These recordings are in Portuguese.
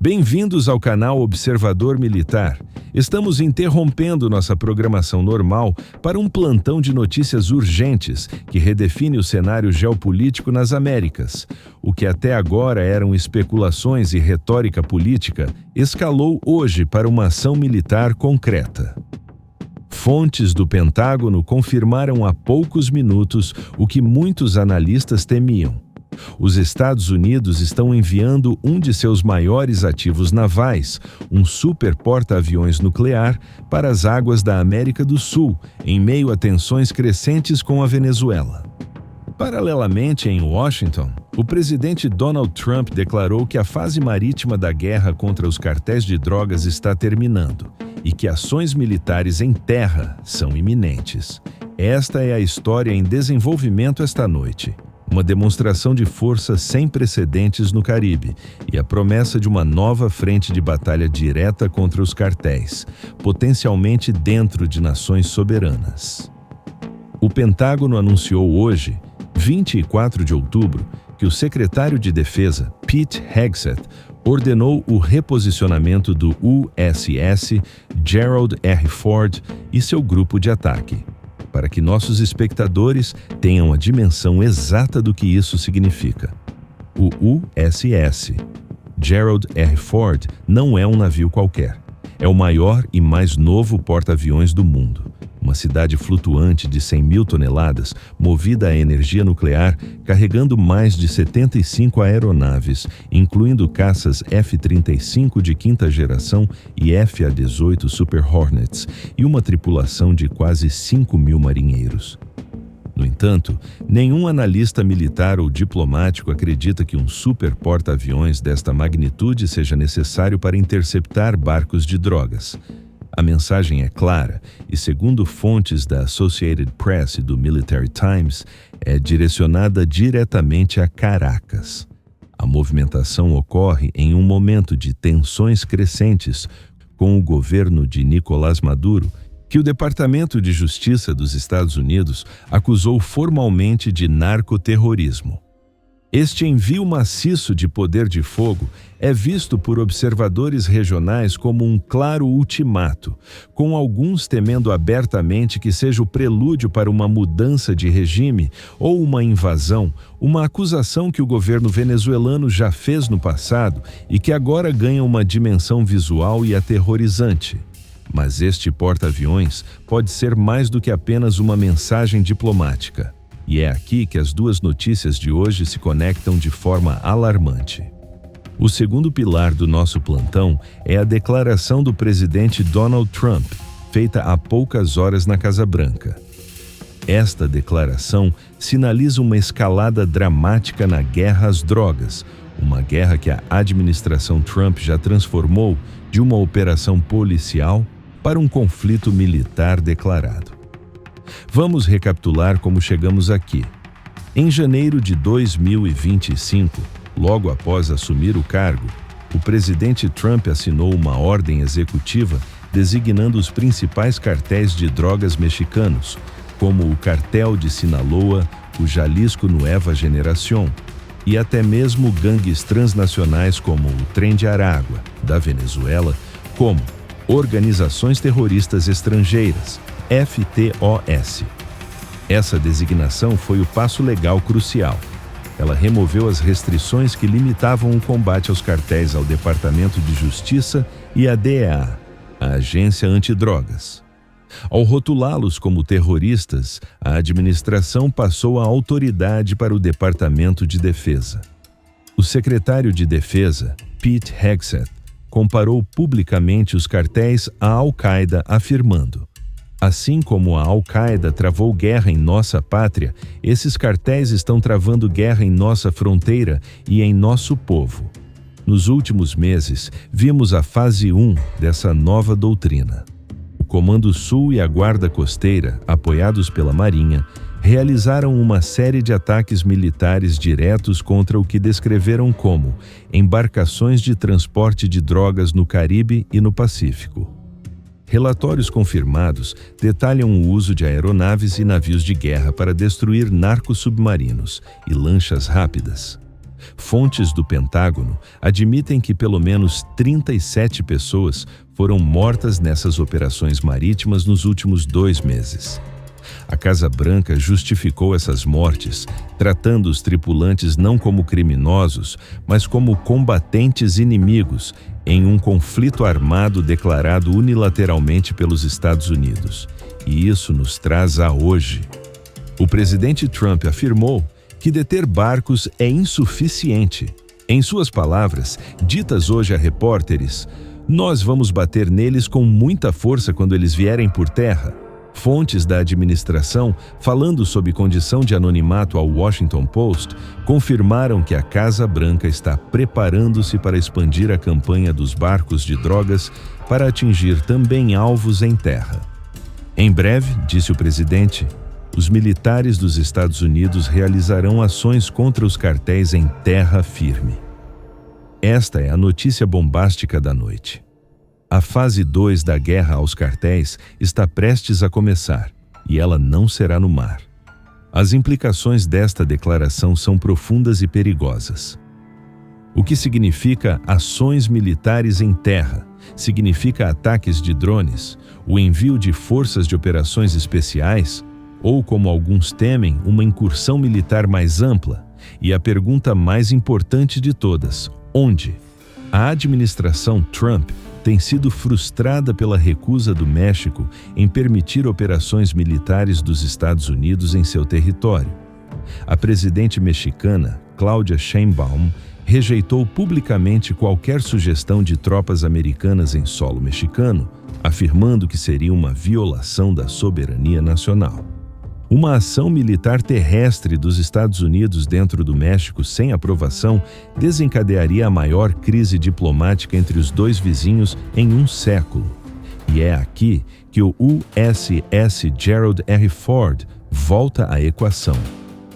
Bem-vindos ao canal Observador Militar. Estamos interrompendo nossa programação normal para um plantão de notícias urgentes que redefine o cenário geopolítico nas Américas. O que até agora eram especulações e retórica política escalou hoje para uma ação militar concreta. Fontes do Pentágono confirmaram há poucos minutos o que muitos analistas temiam. Os Estados Unidos estão enviando um de seus maiores ativos navais, um super porta-aviões nuclear, para as águas da América do Sul, em meio a tensões crescentes com a Venezuela. Paralelamente, em Washington, o presidente Donald Trump declarou que a fase marítima da guerra contra os cartéis de drogas está terminando e que ações militares em terra são iminentes. Esta é a história em desenvolvimento esta noite. Uma demonstração de força sem precedentes no Caribe e a promessa de uma nova frente de batalha direta contra os cartéis, potencialmente dentro de nações soberanas. O Pentágono anunciou hoje, 24 de outubro, que o secretário de Defesa, Pete Hegseth, ordenou o reposicionamento do USS Gerald R. Ford e seu grupo de ataque, para que nossos espectadores tenham a dimensão exata do que isso significa. O USS Gerald R. Ford não é um navio qualquer. É o maior e mais novo porta-aviões do mundo. Uma cidade flutuante de 100 mil toneladas, movida a energia nuclear, carregando mais de 75 aeronaves, incluindo caças F-35 de quinta geração e F-A-18 Super Hornets, e uma tripulação de quase 5 mil marinheiros. No entanto, nenhum analista militar ou diplomático acredita que um super porta-aviões desta magnitude seja necessário para interceptar barcos de drogas. A mensagem é clara e, segundo fontes da Associated Press e do Military Times, é direcionada diretamente a Caracas. A movimentação ocorre em um momento de tensões crescentes com o governo de Nicolás Maduro, que o Departamento de Justiça dos Estados Unidos acusou formalmente de narcoterrorismo. Este envio maciço de poder de fogo é visto por observadores regionais como um claro ultimato, com alguns temendo abertamente que seja o prelúdio para uma mudança de regime ou uma invasão, uma acusação que o governo venezuelano já fez no passado e que agora ganha uma dimensão visual e aterrorizante. Mas este porta-aviões pode ser mais do que apenas uma mensagem diplomática. E é aqui que as duas notícias de hoje se conectam de forma alarmante. O segundo pilar do nosso plantão é a declaração do presidente Donald Trump, feita há poucas horas na Casa Branca. Esta declaração sinaliza uma escalada dramática na guerra às drogas, uma guerra que a administração Trump já transformou de uma operação policial para um conflito militar declarado. Vamos recapitular como chegamos aqui. Em janeiro de 2025, logo após assumir o cargo, o presidente Trump assinou uma ordem executiva designando os principais cartéis de drogas mexicanos, como o Cartel de Sinaloa, o Jalisco Nueva Generación, e até mesmo gangues transnacionais como o Tren de Aragua, da Venezuela, como Organizações Terroristas Estrangeiras, FTOS. Essa designação foi o passo legal crucial. Ela removeu as restrições que limitavam o combate aos cartéis ao Departamento de Justiça e à DEA, a Agência Antidrogas. Ao rotulá-los como terroristas, a administração passou a autoridade para o Departamento de Defesa. O secretário de Defesa, Pete Hegseth, comparou publicamente os cartéis à Al-Qaeda, afirmando: assim como a Al-Qaeda travou guerra em nossa pátria, esses cartéis estão travando guerra em nossa fronteira e em nosso povo. Nos últimos meses, vimos a fase 1 dessa nova doutrina. O Comando Sul e a Guarda Costeira, apoiados pela Marinha, realizaram uma série de ataques militares diretos contra o que descreveram como embarcações de transporte de drogas no Caribe e no Pacífico. Relatórios confirmados detalham o uso de aeronaves e navios de guerra para destruir narcosubmarinos e lanchas rápidas. Fontes do Pentágono admitem que pelo menos 37 pessoas foram mortas nessas operações marítimas nos últimos 2 meses. A Casa Branca justificou essas mortes, tratando os tripulantes não como criminosos, mas como combatentes inimigos em um conflito armado declarado unilateralmente pelos Estados Unidos. E isso nos traz a hoje. O presidente Trump afirmou que deter barcos é insuficiente. Em suas palavras, ditas hoje a repórteres, "Nós vamos bater neles com muita força quando eles vierem por terra." Fontes da administração, falando sob condição de anonimato ao Washington Post, confirmaram que a Casa Branca está preparando-se para expandir a campanha dos barcos de drogas para atingir também alvos em terra. Em breve, disse o presidente, os militares dos Estados Unidos realizarão ações contra os cartéis em terra firme. Esta é a notícia bombástica da noite. A fase 2 da guerra aos cartéis está prestes a começar, e ela não será no mar. As implicações desta declaração são profundas e perigosas. O que significa ações militares em terra? Significa ataques de drones, o envio de forças de operações especiais, ou, como alguns temem, uma incursão militar mais ampla? E a pergunta mais importante de todas, onde? A administração Trump tem sido frustrada pela recusa do México em permitir operações militares dos Estados Unidos em seu território. A presidente mexicana, Claudia Sheinbaum, rejeitou publicamente qualquer sugestão de tropas americanas em solo mexicano, afirmando que seria uma violação da soberania nacional. Uma ação militar terrestre dos Estados Unidos dentro do México sem aprovação desencadearia a maior crise diplomática entre os dois vizinhos em um século. E é aqui que o USS Gerald R. Ford volta à equação.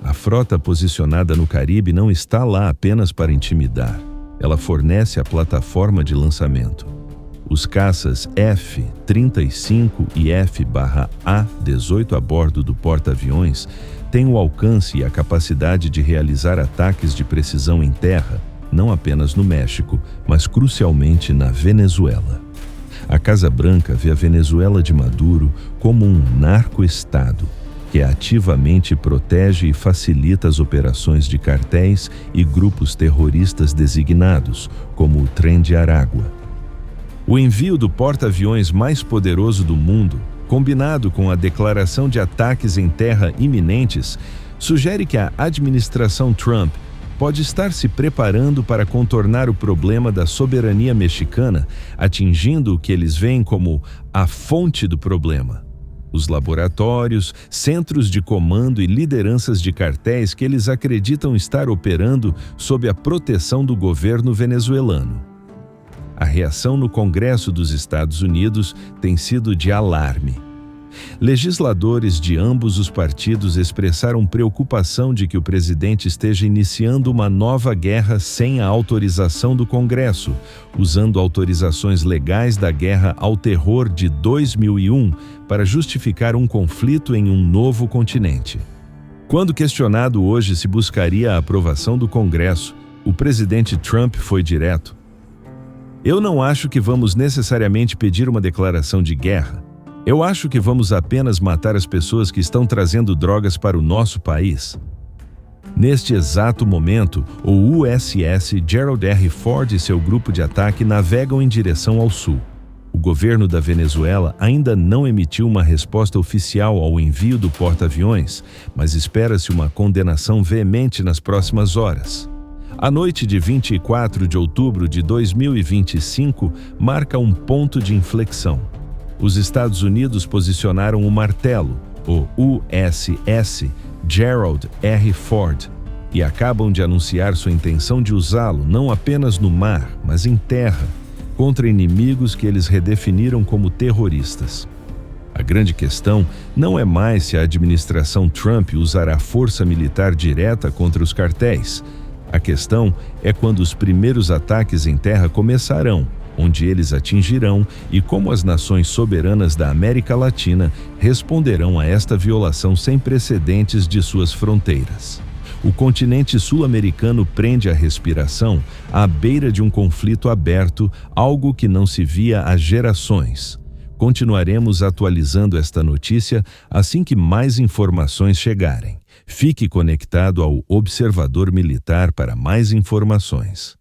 A frota posicionada no Caribe não está lá apenas para intimidar. Ela fornece a plataforma de lançamento. Os caças F-35 e F-A-18 a bordo do porta-aviões têm o alcance e a capacidade de realizar ataques de precisão em terra, não apenas no México, mas crucialmente na Venezuela. A Casa Branca vê a Venezuela de Maduro como um narco-estado, que ativamente protege e facilita as operações de cartéis e grupos terroristas designados, como o Tren de Aragua. O envio do porta-aviões mais poderoso do mundo, combinado com a declaração de ataques em terra iminentes, sugere que a administração Trump pode estar se preparando para contornar o problema da soberania mexicana, atingindo o que eles veem como a fonte do problema: os laboratórios, centros de comando e lideranças de cartéis que eles acreditam estar operando sob a proteção do governo venezuelano. A reação no Congresso dos Estados Unidos tem sido de alarme. Legisladores de ambos os partidos expressaram preocupação de que o presidente esteja iniciando uma nova guerra sem a autorização do Congresso, usando autorizações legais da guerra ao terror de 2001 para justificar um conflito em um novo continente. Quando questionado hoje se buscaria a aprovação do Congresso, o presidente Trump foi direto: "Eu não acho que vamos necessariamente pedir uma declaração de guerra. Eu acho que vamos apenas matar as pessoas que estão trazendo drogas para o nosso país." Neste exato momento, o USS Gerald R. Ford e seu grupo de ataque navegam em direção ao sul. O governo da Venezuela ainda não emitiu uma resposta oficial ao envio do porta-aviões, mas espera-se uma condenação veemente nas próximas horas. A noite de 24 de outubro de 2025 marca um ponto de inflexão. Os Estados Unidos posicionaram o martelo, o USS Gerald R. Ford, e acabam de anunciar sua intenção de usá-lo não apenas no mar, mas em terra, contra inimigos que eles redefiniram como terroristas. A grande questão não é mais se a administração Trump usará força militar direta contra os cartéis. A questão é quando os primeiros ataques em terra começarão, onde eles atingirão e como as nações soberanas da América Latina responderão a esta violação sem precedentes de suas fronteiras. O continente sul-americano prende a respiração à beira de um conflito aberto, algo que não se via há gerações. Continuaremos atualizando esta notícia assim que mais informações chegarem. Fique conectado ao Observador Militar para mais informações.